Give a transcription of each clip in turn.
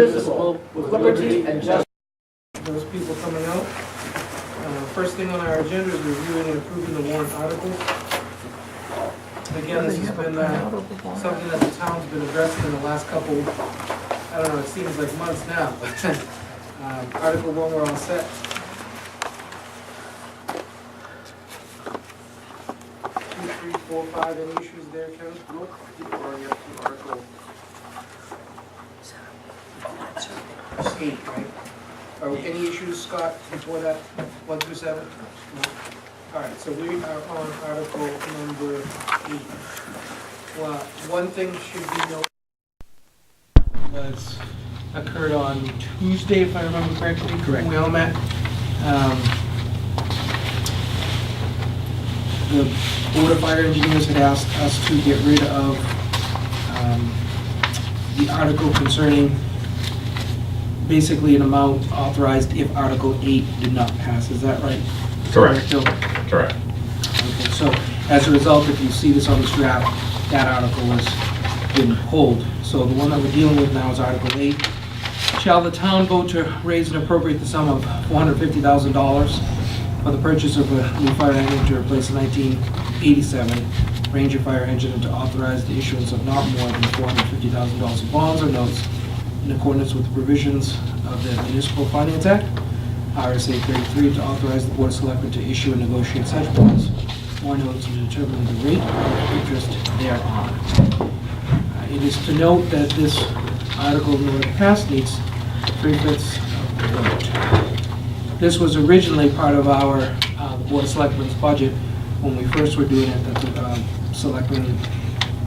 indivisible, with liberty and justice. Those people coming out. First thing on our agenda is reviewing and approving the warrant articles. Again, this has been something that the town's been addressing in the last couple, I don't know, it seems like months now. Article 1, we're all set. 2, 3, 4, 5, any issues there, Kevin? Nope, keep going up to Article 8, right? Any issues, Scott, before that, 1 through 7? No. All right, so we are on Article number 8. Well, one thing should be noted was occurred on Tuesday, if I remember correctly. Correct. We all met. The Board of Fire Engineers had asked us to get rid of the article concerning basically an amount authorized if Article 8 did not pass. Is that right? Correct. Bill? Correct. Okay, so as a result, if you see this on this draft, that article has been pulled. So the one that we're dealing with now is Article 8. Shall the town vote to raise and appropriate the sum of $450,000 for the purchase of a new fire engine to replace a 1987 Ranger fire engine and to authorize the issuance of not more than $450,000 of bonds or notes in accordance with the provisions of the Municipal Finance Act, RSA 33, to authorize the Board of Selectmen to issue and negotiate such bonds or notes to determine the rate of interest thereon. It is to note that this article, in order to pass, needs 3/5 of the vote. This was originally part of our the Board of Selectmen's budget when we first were doing it. That the Selectmen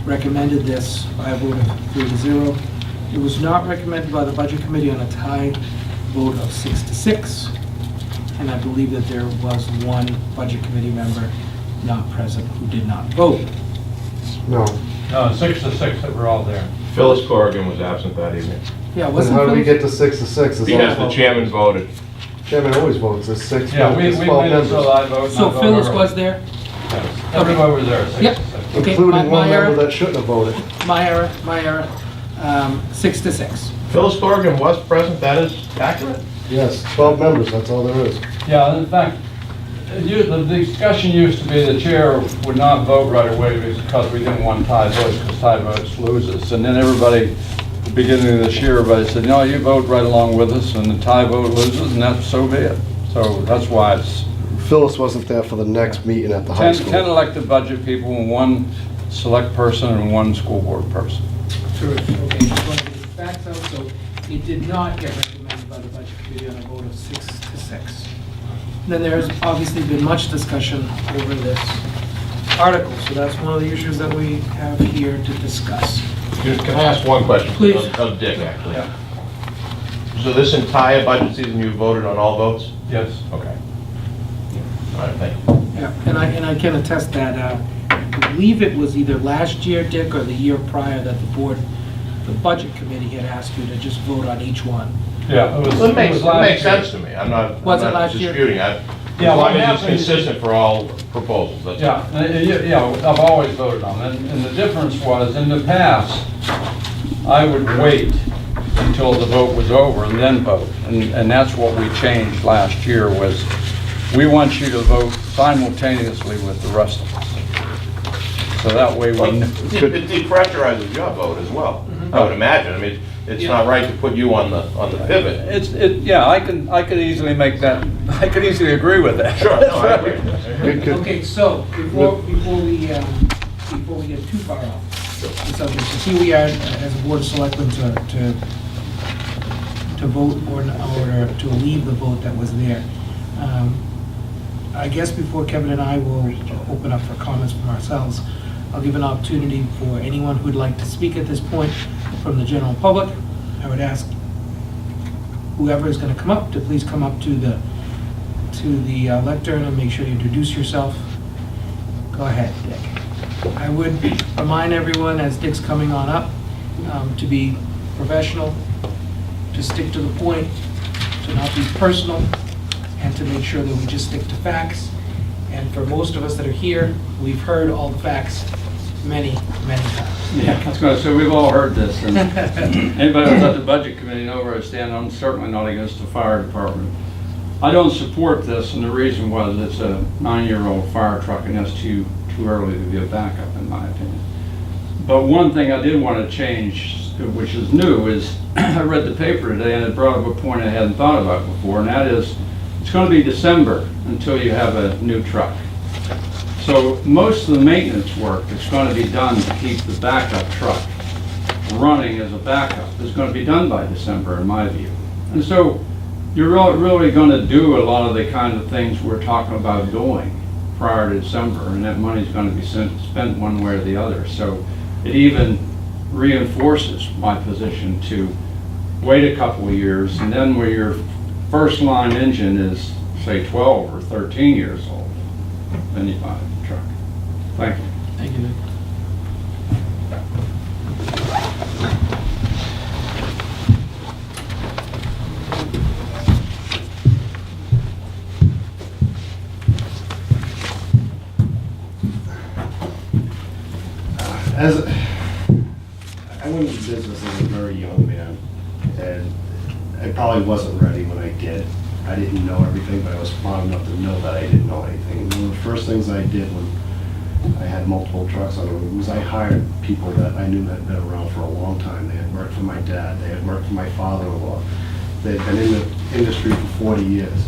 recommended this by a vote of 3-0. It was not recommended by the Budget Committee on a tie vote of 6-6, and I believe that there was one Budget Committee member not present who did not vote. No. No, 6-6 that we're all there. Phyllis Corrigan was absent that evening. Yeah, Then wasn't how do we Phil? get to 6-6? Because the chairman voted. Chairman always votes, it's 6, Yeah, we it's made 12 it members. so I vote. So Phyllis was there? Everybody was there, 6-6. Yep. Okay, Including one my error. member that shouldn't have voted. My error, 6-6. Phyllis Corrigan was present, that is accurate? Yes, 12 members, that's all there is. Yeah, in fact, the discussion used to be the chair would not vote right away because we didn't want tie votes, because tie votes loses. And then everybody, at the beginning of this year, everybody said, no, you vote right along with us, and the tie vote loses, and that's so be it. So that's why it's Phyllis wasn't there for the next meeting at the high 10 school. elected budget people, and 1 select person, and 1 school board person. Terrific. Okay, just wanted to get the facts out, so it did not get recommended by the Budget Committee on a vote of 6-6. Then there's obviously been much discussion over this article, so that's one of the issues that we have here to discuss. Can I ask one question? Please. Of Dick, actually. Yeah. So this entire budget season, you voted on all votes? Yes. Okay. All right, thank you. Yeah, and I can attest that, I believe it was either last year, Dick, or the year prior that the Budget Committee had asked you to just vote on each one. Yeah, it was. Well, it makes last year. sense to me. I'm not Was it last year? disputing. Yeah, As long what as it's happened- consistent for all proposals, that's Yeah, I've always voted on it, and the difference was, in the past, I would wait until the vote was over and then vote, and that's what we changed last year, was we want you to vote simultaneously with the rest of us. So that way we... It depressurizes your vote as well, I would imagine. I mean, it's not right to put you on the pivot. Yeah, I could easily make that, I could easily agree with that. Sure, no, I agree. Okay, so before we get too far off the subject, so here we are as a Board of Selectmen to vote or to leave the vote that was there. I guess before Kevin and I will open up for comments from ourselves, I'll give an opportunity for anyone who'd like to speak at this point from the general public. I would ask whoever is going to come up to please come up to the lectern and make sure you introduce yourself. Go ahead, Dick. I would remind everyone as Dick's coming on up to be professional, to stick to the point, to not be personal, and to make sure that we just stick to facts. And for most of us that are here, we've heard all the facts many, many times. Yeah, I was gonna say, we've all heard this, and anybody who's at the budget committee knows where I stand. I'm certainly not against the fire department. I don't support this, and the reason was it's a 9-year-old fire truck, and that's too early to be a backup, in my opinion. But one thing I did want to change, which is new, is I read the paper today, and it brought up a point I hadn't thought about before, and that is, it's going to be December until you have a new truck. So most of the maintenance work that's going to be done to keep the backup truck running as a backup is going to be done by December, in my view. And so you're really going to do a lot of the kind of things we're talking about doing prior to December, and that money's going to be spent one way or the other. So it even reinforces my position to wait a couple of years, and then where your first line engine is, say, 12 or 13 years old, then you buy a truck. Thank you. Thank you, Nick. I went into business as a very young man, and I probably wasn't ready when I did. I didn't know everything, but I was smart enough to know that I didn't know anything. And one of the first things I did when I had multiple trucks on the road was I hired people that I knew had been around for a long time. They had worked for my dad, they had worked for my father-in-law. They had been in the industry for 40 years.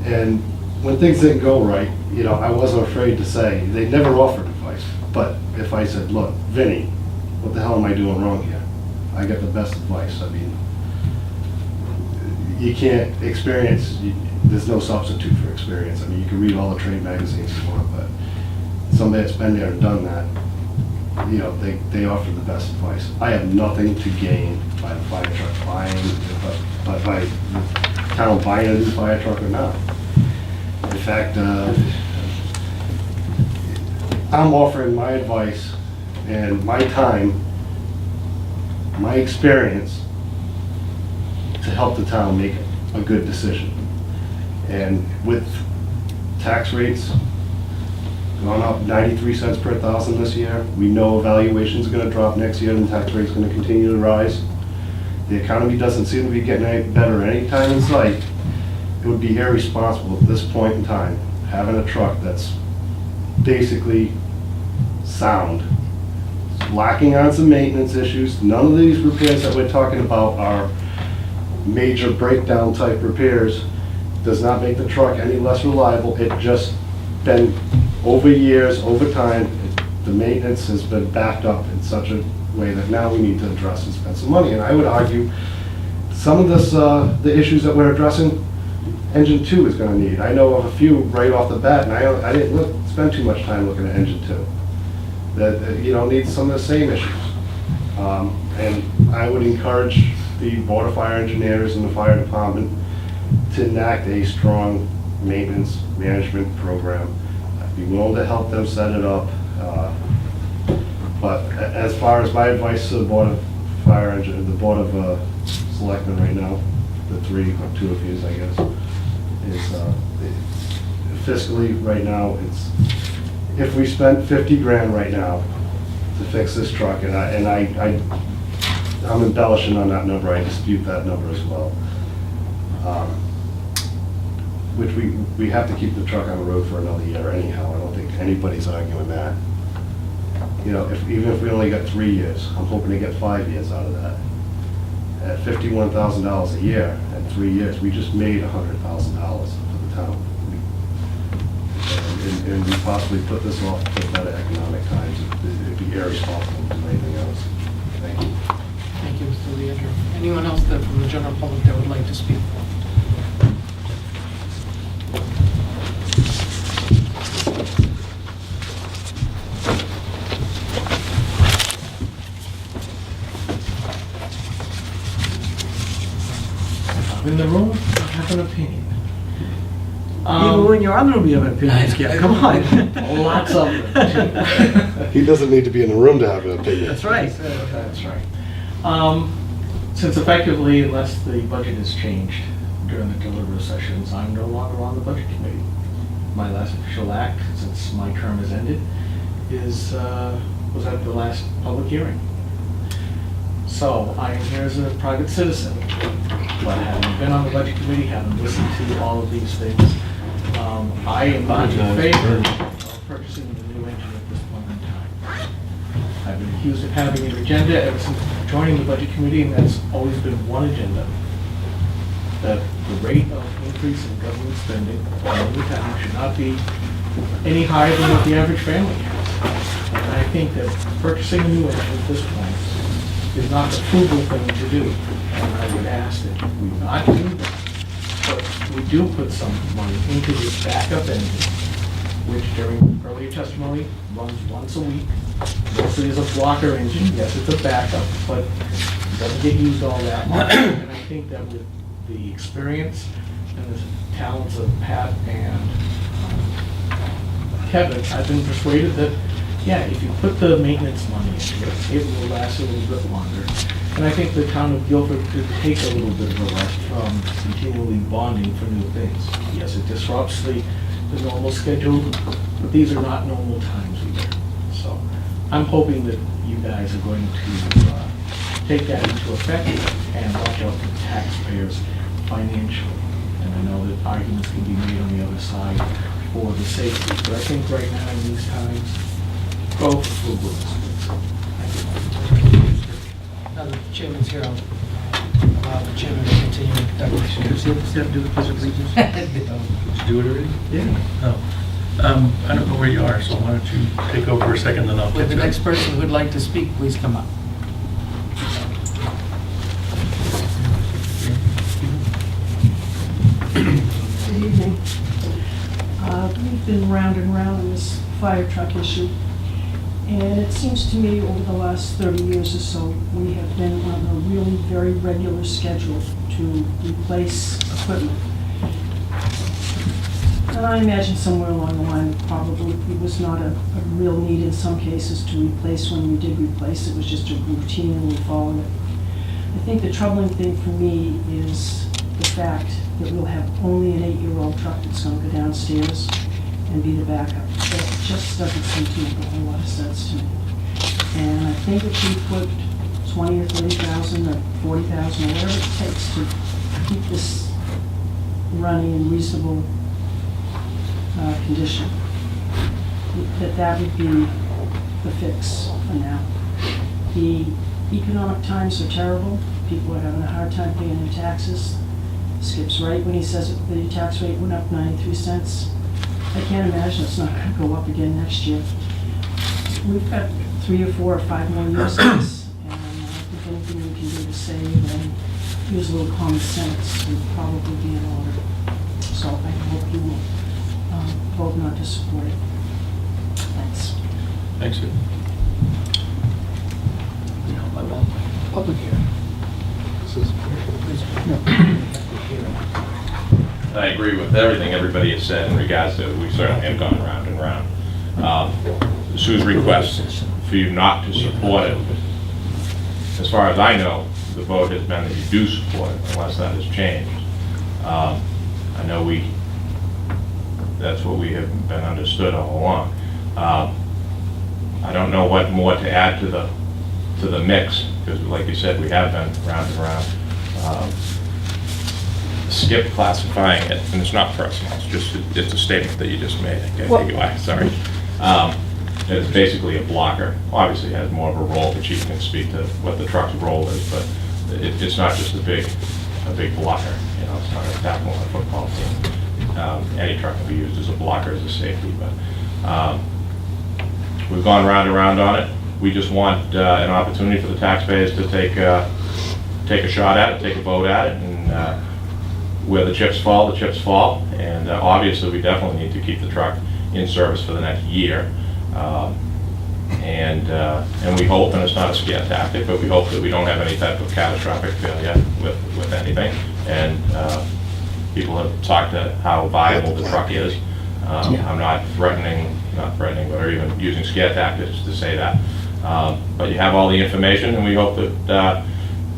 And when things didn't go right, you know, I wasn't afraid to say, they never offered advice. But if I said, look, Vinny, what the hell am I doing wrong here? I got the best advice. I mean, you can't experience, there's no substitute for experience. I mean, you can read all the trade magazines you want, but somebody that's been there and done that, you know, they offer the best advice. I have nothing to gain by the fire truck buying, but by the town buying a new fire truck or not. In fact, I'm offering my advice and my time, my experience to help the town make a good decision. And with tax rates gone up 93 cents per thousand this year, we know evaluations are gonna drop next year and the tax rate's gonna continue to rise. The economy doesn't seem to be getting any better anytime in sight. It would be irresponsible at this point in time, having a truck that's basically sound, lacking on some maintenance issues. None of these repairs that we're talking about are major breakdown type repairs. Does not make the truck any less reliable. It just been over years, over time, the maintenance has been backed up in such a way that now we need to address and spend some money. And I would argue some of this, the issues that we're addressing, engine 2 is going to need. I know of a few right off the bat, and I didn't spend too much time looking at engine 2. That you know needs some of the same issues. And I would encourage the Board of Fire Engineers and the fire department to enact a strong maintenance management program. I'd be willing to help them set it up. But as far as my advice to the Board of Fire Engineers, the Board of Selectmen right now, the two of you, I guess, is fiscally right now, it's, if we spent 50 grand right now to fix this truck, and I'm embellishing on that number, I dispute that number as well. Which we have to keep the truck on the road for another year anyhow. I don't think anybody's arguing that. You know, even if we only got 3 years, I'm hoping to get 5 years out of that. At $51,000 a year, at 3 years, we just made $100,000 for the town. And we possibly put this off to better economic times. It'd be irresponsible to do anything else. Thank you. Thank you, Mr. Leandro. Anyone else that from the general public that would like to speak? In the room, I have an opinion. Even when you're on the room, you have an opinion, Skip. Come on. Lots of them. He doesn't need to be in the room to have an opinion. That's right. That's right. Since effectively, unless the budget is changed during the deliberative sessions, I'm no longer on the budget committee. My last official act, since my term has ended, is was at the last public hearing. So I am here as a private citizen, but having been on the budget committee, having listened to all of these things, I am not in favor of purchasing a new engine at this point in time. I've been accused of having an agenda ever since joining the budget committee, and that's always been one agenda. That the rate of increase in government spending all the time should not be any higher than what the average family has. And I think that purchasing a new engine at this point is not the frugal thing to do. And I would ask that we not do that, but we do put some money into this backup engine, which during earlier testimony runs once a week. Mostly is a blocker engine, yes, it's a backup, but it doesn't get used all that much. And I think that with the experience and the talents of Pat and Kevin, I've been persuaded that, yeah, if you put the maintenance money into it, it will last a little bit longer. And I think the town of Guilford could take a little bit of a rest from continually bonding for new things. Yes, it disrupts the normal schedule, but these are not normal times either. So I'm hoping that you guys are going to take that into effect and watch out for taxpayers financially. And I know that arguments can be made on the other side for the safety, but I think right now in these times, go for frugalness. Thank you. Now the chairman's here, I'll allow the chairman to continue. Does he have to do the pledge of allegiance? Did you do it already? Yeah. Oh. I don't know where you are, so why don't you take over for a second, then I'll Would catch the up. next person who would like to speak, please come up. Good evening. We've been round and round on this fire truck issue, and it seems to me over the last 30 years or so, we have been on a really very regular schedule to replace equipment. And I imagine somewhere along the line, probably it was not a real need in some cases to replace when we did replace. It was just a routine and we followed it. I think the troubling thing for me is the fact that we'll have only an 8-year-old truck that's going to go downstairs and be the backup. That just doesn't seem to make a whole lot of sense to me. And I think if we put 20 or 30,000 or 40,000 or whatever it takes to keep this running in reasonable condition, that would be the fix for now. The economic times are terrible. People are having a hard time paying their taxes. Skip's right when he says that the tax rate went up 93 cents. I can't imagine it's not going to go up again next year. We've got 3 or 4 or 5 more years of this, and I think anything we can do to save and use a little common sense would probably be in order. So I hope you will vote not to support it. Thanks. Thanks, Sue. Public hearing. I agree with everything everybody has said in regards to, we certainly have gone round and round. Sue's request for you not to support it, as far as I know, the vote has been that you do support it, unless that has changed. I know that's what we have been understood all along. I don't know what more to add to the mix, because like you said, we have been round and round. Skip classifying it, and it's not personal, it's a statement that you just made. Sorry. It's basically a blocker. Obviously, it has more of a role, but you can speak to what the truck's role is, but it's not just a big blocker. You know, it's not a tackle on a football team. Any truck can be used as a blocker, as a safety, but we've gone round and round on it. We just want an opportunity for the taxpayers to take a shot at it, take a vote at it, and where the chips fall, the chips fall. And obviously, we definitely need to keep the truck in service for the next year. And we hope, and it's not a scare tactic, but we hope that we don't have any type of catastrophic failure with anything. And people have talked to how viable the truck is. I'm not threatening, but even using scare tactics to say that. But you have all the information, and we hope that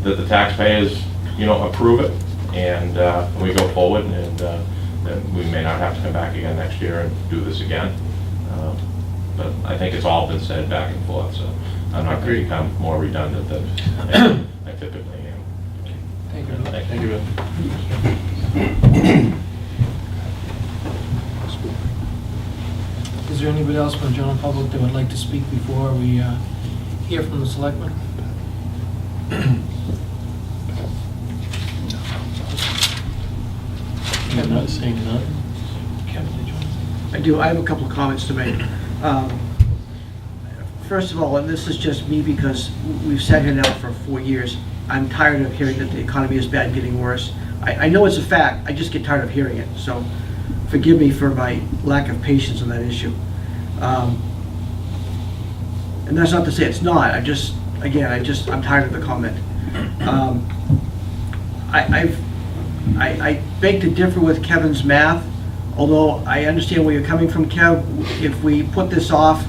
the taxpayers, approve it, and we go forward, and that we may not have to come back again next year and do this again. but I think it's all been said back and forth, so I'm not going to become more redundant than I typically am. Thank you. Thank you, Bill. Is there anybody else from the general public that would like to speak before we hear from the selectmen? I'm not saying none. Kevin, did you want to say? I do, I have a couple of comments to make. First of all, and this is just me because we've sat here now for 4 years, I'm tired of hearing that the economy is bad and getting worse. I know it's a fact, I just get tired of hearing it, so forgive me for my lack of patience on that issue. And that's not to say it's not, I'm tired of the comment. I beg to differ with Kevin's math, although I understand where you're coming from, Kev. If we put this off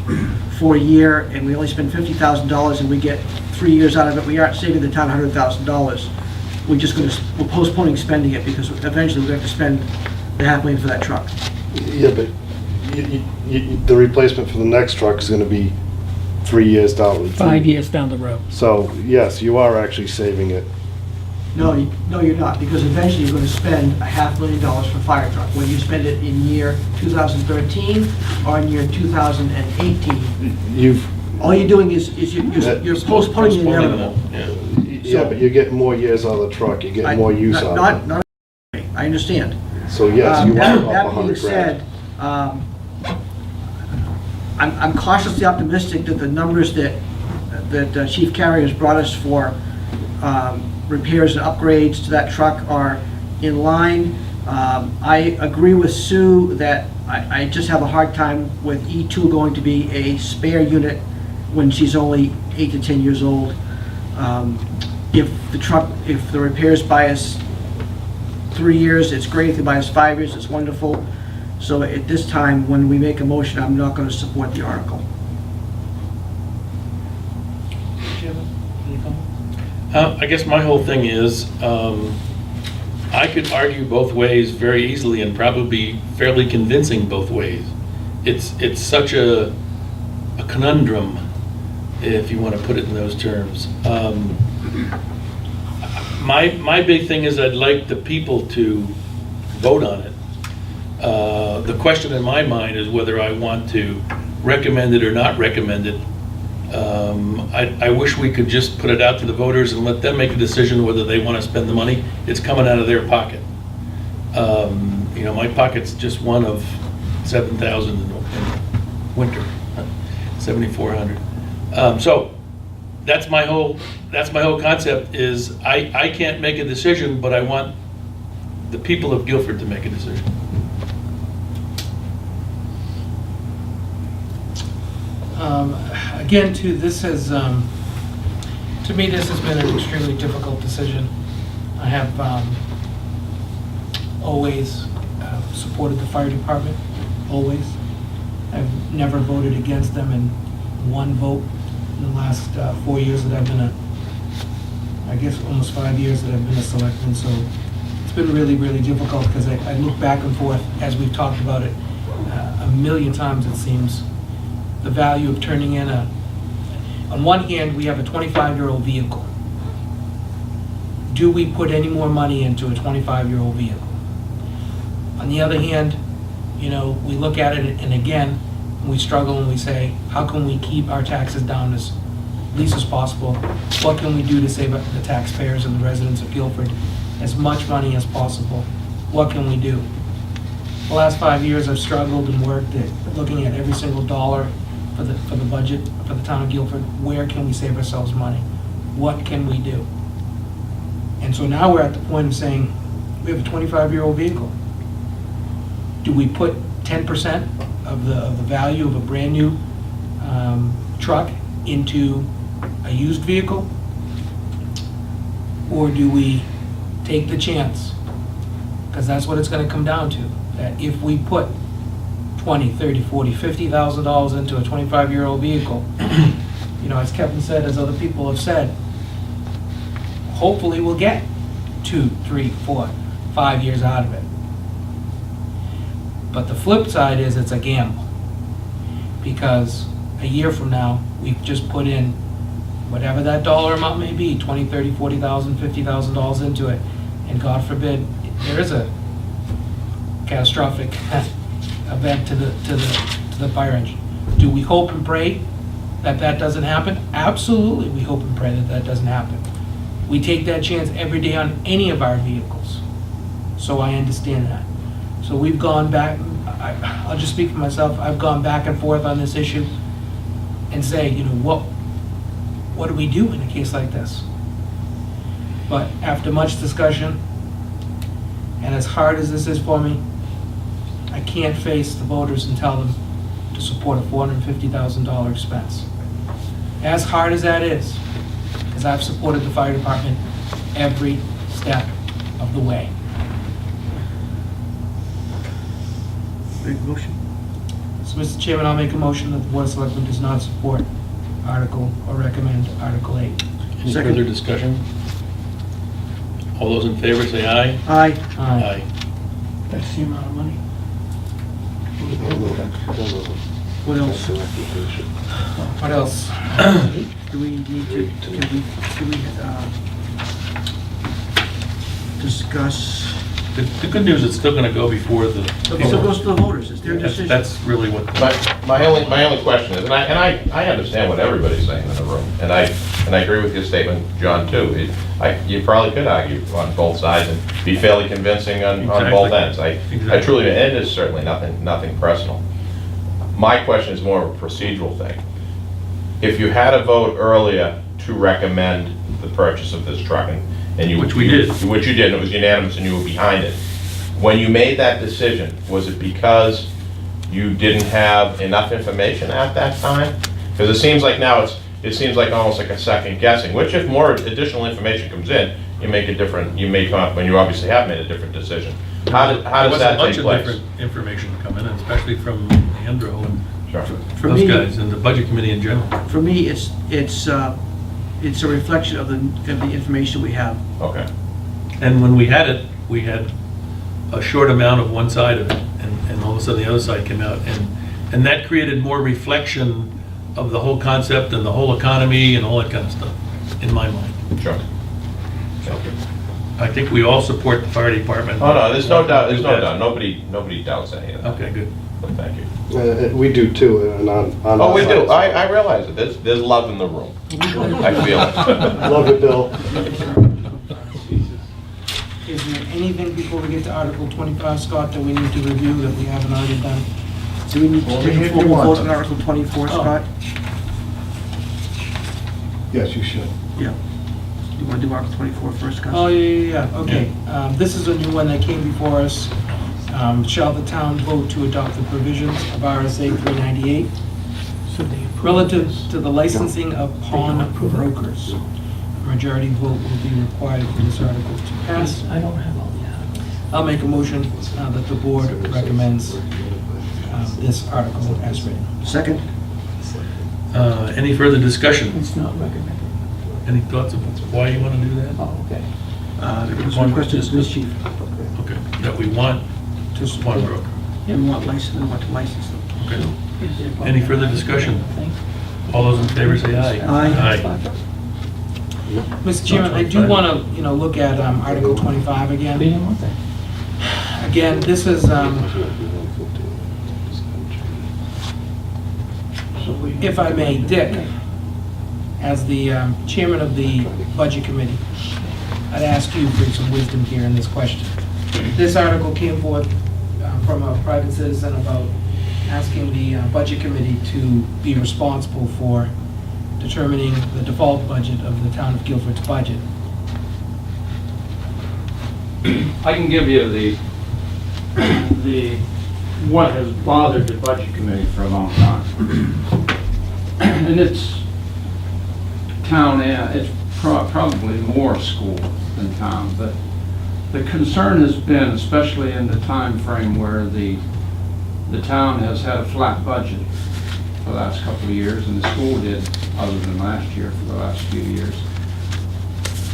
for a year and we only spend $50,000 and we get 3 years out of it, we aren't saving the town $100,000. We're postponing spending it because eventually we're going to have to spend the $500,000 for that truck. Yeah, but the replacement for the next truck is gonna be 3 years down. 5 years down the road. So, yes, you are actually saving it. No, you're not, because eventually you're going to spend $500,000 for fire truck, whether you spend it in year 2013 or in year 2018. All you're doing is you're postponing the inevitable. Yeah, but you're getting more years out of the truck, you're getting more use out of it. Not, I understand. So, yes, you are That up being 100 grand. said, I'm cautiously optimistic that the numbers that Chief Carey has brought us for repairs and upgrades to that truck are in line. I agree with Sue that I just have a hard time with E2 going to be a spare unit when she's only 8 to 10 years old. If the repairs buy us 3 years, it's great. If they buy us 5 years, it's wonderful. So at this time, when we make a motion, I'm not going to support the article. I guess my whole thing is, I could argue both ways very easily and probably be fairly convincing both ways. It's such a conundrum, if you want to put it in those terms. My big thing is I'd like the people to vote on it. The question in my mind is whether I want to recommend it or not recommend it. I wish we could just put it out to the voters and let them make a decision whether they want to spend the money. It's coming out of their pocket. My pocket's just one of 7,000 in winter, 7,400. So that's my whole concept is I can't make a decision, but I want the people of Guilford to make a decision. Again, too, this has, to me, this has been an extremely difficult decision. I have always supported the fire department, always. I've never voted against them in one vote in the last 4 years that I've been I guess almost 5 years that I've been a selectman, so it's been really, really difficult because I look back and forth, as we've talked about it a million times, it seems, the value of turning in on one hand, we have a 25-year-old vehicle. Do we put any more money into a 25-year-old vehicle? On the other hand, we look at it and again, we struggle and we say, how can we keep our taxes down as least as possible? What can we do to save the taxpayers and the residents of Guilford as much money as possible? What can we do? The last 5 years I've struggled and worked at looking at every single dollar for the budget for the town of Guilford. Where can we save ourselves money? What can we do? And so now we're at the point of saying, we have a 25-year-old vehicle. Do we put 10% of the value of a brand new truck into a used vehicle? Or do we take the chance? Because that's what it's going to come down to. That if we put $20,000, $30,000, $40,000, $50,000 into a 25-year-old vehicle, as Kevin said, as other people have said, hopefully we'll get 2, 3, 4, 5 years out of it. But the flip side is it's a gamble. because a year from now, we've just put in whatever that dollar amount may be, 20, 30, 40,000, $50,000 into it, and God forbid, there is a catastrophic event to the fire engine. Do we hope and pray that that doesn't happen? Absolutely, we hope and pray that that doesn't happen. We take that chance every day on any of our vehicles, so I understand that. So we've gone back, I'll just speak for myself, I've gone back and forth on this issue and say, you know, what do we do in a case like this? But after much discussion, and as hard as this is for me, I can't face the voters and tell them to support a $450,000 expense. As hard as that is, because I've supported the fire department every step of the way. Big motion. So, Mr. Chairman, I'll make a motion that the Board of Selectmen does not support Article, or recommend Article 8. Any Second. further discussion? All those in favor say aye. Aye. Aye. That's the amount of money. What else? What else? Do we need to, can we discuss? The good news, it's still gonna go before the. It still goes to the voters, it's their decision. That's really what. My only question is, and I understand what everybody's saying in the room, and I agree with your statement, John, too. You probably could argue on both sides and be fairly convincing on both ends. I truly, and it is certainly nothing personal. My question is more of a procedural thing. If you had a vote earlier to recommend the purchase of this truck, and you... Which we did. Which you did, and it was unanimous, and you were behind it. When you made that decision, was it because you didn't have enough information at that time? Because it seems like now it seems like almost like a second guessing, which if more additional information comes in, you may come up, when you obviously have made a different decision. How does that take place? There was a bunch of different information coming in, especially from Andrew and Sure. For those me, guys, and the budget committee in general. for me, it's a reflection of the information we have. Okay. And when we had it, we had a short amount of one side of it, and all of a sudden the other side came out, and that created more reflection of the whole concept and the whole economy and all that kind of stuff, in my mind. Sure. I think we all support the fire department. Oh, no, there's no doubt, nobody doubts any of that. Okay, good. But thank you. We do too, and on Oh, we our do, side. I realize it, there's love in the room. I feel it. Love it, Bill. Is there anything before we get to Article 25, Scott, that we need to review that we haven't already done? Do we need to take a formal vote on Article 24, Scott? Yes, you should. Yeah. You want to do Article 24 first, Gus? Oh, yeah, okay. This is a new one that came before us. Shall the town vote to adopt the provisions of RSA 398 relative to the licensing of pawn brokers? A majority vote will be required for this article to pass. I don't have all the articles. I'll make a motion that the board recommends this article as written. Second? Any further discussion? It's not recommended. Any thoughts of why you want to do that? Oh, okay. It was requested as police chief. Okay, that we want To support. pawn broker. We want to license them. Okay. Any further discussion? All those in favor say aye. Aye. Mr. Chairman, I do want to, look at Article 25 again. Again, this is, if I may, Dick, as the chairman of the Budget Committee, I'd ask you for some wisdom here in this question. This article came forth from a private citizen about asking the Budget Committee to be responsible for determining the default budget of the town of Guilford's budget. I can give you what has bothered the budget committee for a long time. And it's town, it's probably more school than town, but the concern has been, especially in the time frame where the town has had a flat budget for the last couple of years, and the school did, other than last year, for the last few years.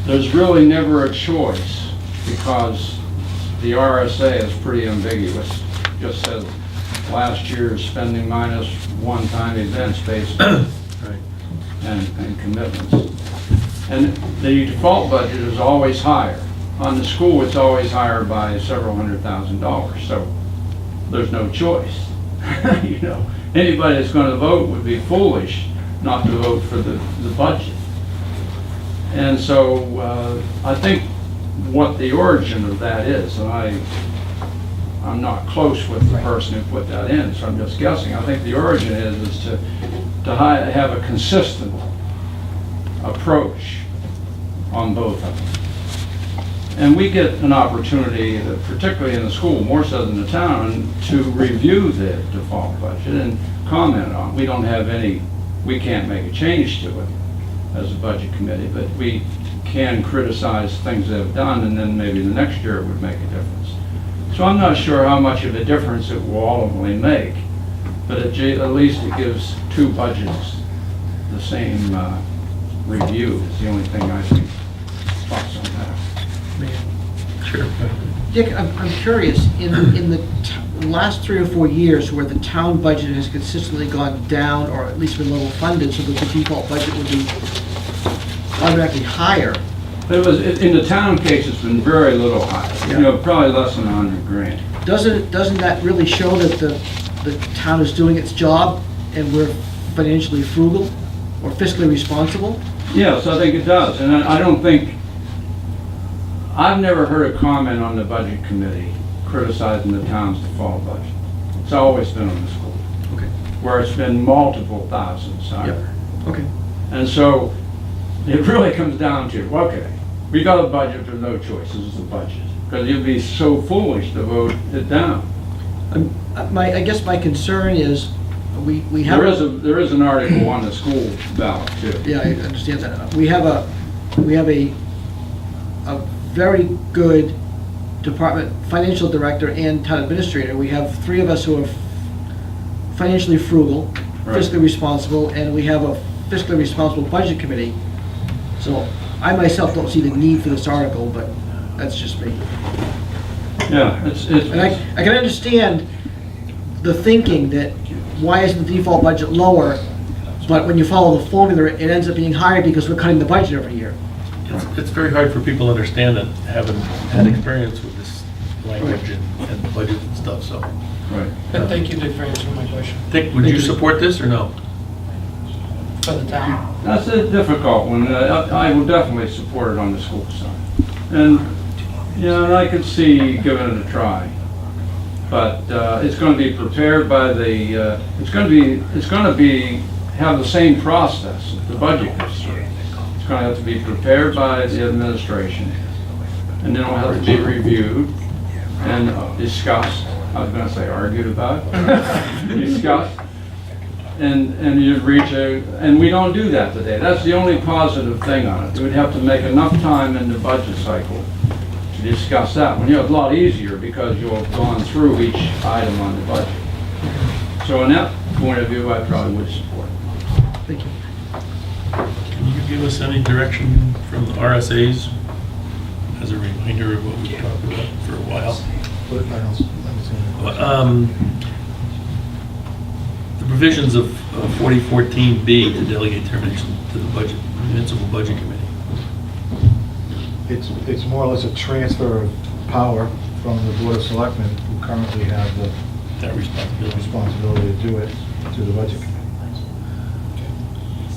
There's really never a choice, because the RSA is pretty ambiguous. It just says last year's spending minus one-time events based on and commitments. And the default budget is always higher. On the school, it's always higher by several $100,000, so there's no choice. You know, anybody that's going to vote would be foolish not to vote for the budget. And so I think what the origin of that is, and I'm not close with the person who put that in, so I'm just guessing. I think the origin is to have a consistent approach on both of them. And we get an opportunity, particularly in the school, more so than the town, to review the default budget and comment on it. We don't have any, we can't make a change to it as a budget committee, but we can criticize things they've done, and then maybe the next year it would make a difference. So I'm not sure how much of a difference it will ultimately make, but at least it gives two budgets the same review, is the only thing I think thoughts on that. Sure. Dick, I'm curious, in the last 3 or 4 years where the town budget has consistently gone down, or at least been level funded, so that the default budget would be automatically higher. It was, in the town case, it's been very little higher, you know, probably less than 100 grand. Doesn't that really show that the town is doing its job and we're financially frugal or fiscally responsible? Yes, I think it does, and I don't think, I've never heard a comment on the budget committee criticizing the town's default budget. It's always been on the school. Okay. Where it's been multiple thousands higher. Okay. And so, it really comes down to, okay, we got a budget, there's no choice, this is the budget. Because you'd be so foolish to vote it down. I guess my concern is, we have... There is an article on the school ballot too. Yeah, I understand that. We have a very good department, financial director and town administrator. We have 3 of us who are financially frugal, Right. fiscally responsible, and we have a fiscally responsible budget committee. So I myself don't see the need for this article, but that's just me. Yeah, And I can understand the thinking that why isn't the default budget lower, but when you follow the formula, it ends up being higher because we're cutting the budget every year. It's very hard for people to understand that, haven't had experience with this language and budget and stuff, so. right. Thank you, Dick, for answering my question. Dick, would you support this or no? For the town? That's a difficult one. I will definitely support it on the school side. And, you know, I could see giving it a try. But it's going to be prepared by the, it's going to be, have the same process that the budget goes through. It's going to have to be prepared by the administration, and then it'll have to be reviewed and discussed. I was going to say argued about, discussed. And you'd reach and we don't do that today. That's the only positive thing on it. We'd have to make enough time in the budget cycle to discuss that. When it's a lot easier because you'll have gone through each item on the budget. So in that point of view, I probably would support it. Thank you. Can you give us any direction from the RSAs as a reminder of what we've talked about for a while? The provisions of 4014B to delegate termination to the budget, municipal budget committee. It's more or less a transfer of power from the Board of Selectmen, who currently have the That responsibility. responsibility to do it, to the Budget Committee.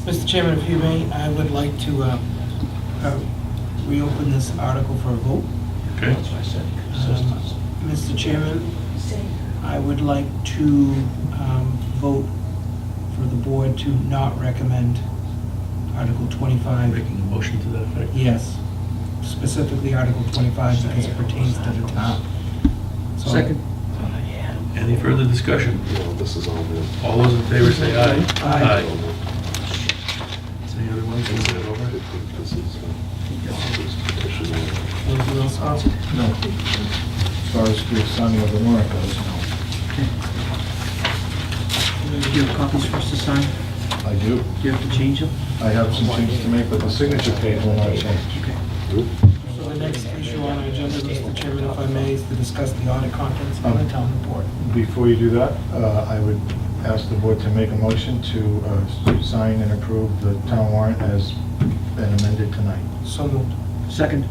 Mr. Chairman, if you may, I would like to reopen this article for a vote. Okay. Mr. Chairman, I would like to vote for the board to not recommend Article 25. Making a motion to that effect. Yes, specifically Article 25 because it pertains to the town. So- Second. Any further discussion? All those in favor say aye. Aye. Any other ones? Is that over? Anything else, Council? No. As far as the signing of the warrant goes, no. Do you have copies for us to sign? I do. Do you have to change them? I have some changes to make, but the signature page will not change. So the next issue issue on our agenda, Mr. Chairman, if I may, is to discuss the audit contents of the town report. Before you do that, I would ask the board to make a motion to sign and approve the town warrant as been amended tonight. So moved. Second.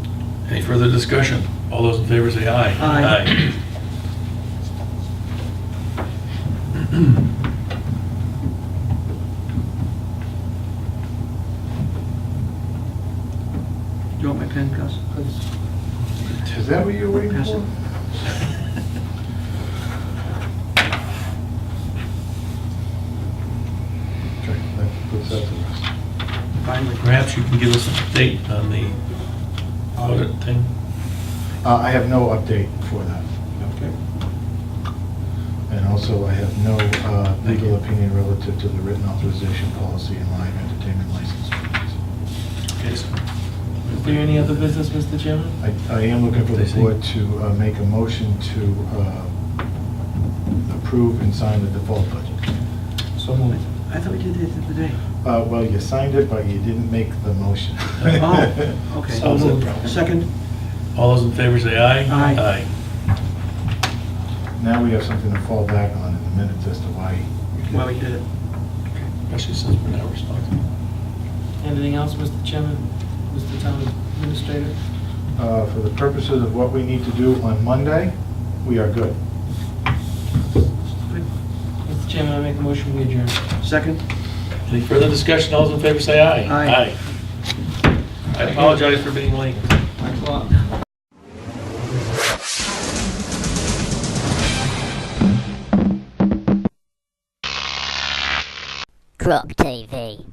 Any further discussion? All those in favor say aye. Aye. Do you want my pen, Gus? Is that what you're waiting Pass for? it. Okay, that puts that to rest. Finally. Perhaps you can give us an update on the audit thing? I have no update for that. Okay. And also, I have no legal opinion relative to the written authorization policy and live entertainment license. Okay, so Is there any other business, Mr. Chairman? I am looking for the board to make a motion to approve and sign the default budget. So moved. I thought we did it the other day. Well, you signed it, but you didn't make the motion. Oh, okay. So moved. Second. all those in favor say aye. Aye. Now we have something to fall back on in the minutes as to why you did it. Why we did it. Especially since we're now responsible. Anything else, Mr. Chairman? Mr. Town Administrator? For the purposes of what we need to do on Monday, we are good. Mr. Chairman, I make a motion, we adjourn. Second. Any further discussion? All those in favor say aye. Aye. I apologize for being late. Thanks a lot. Croc TV.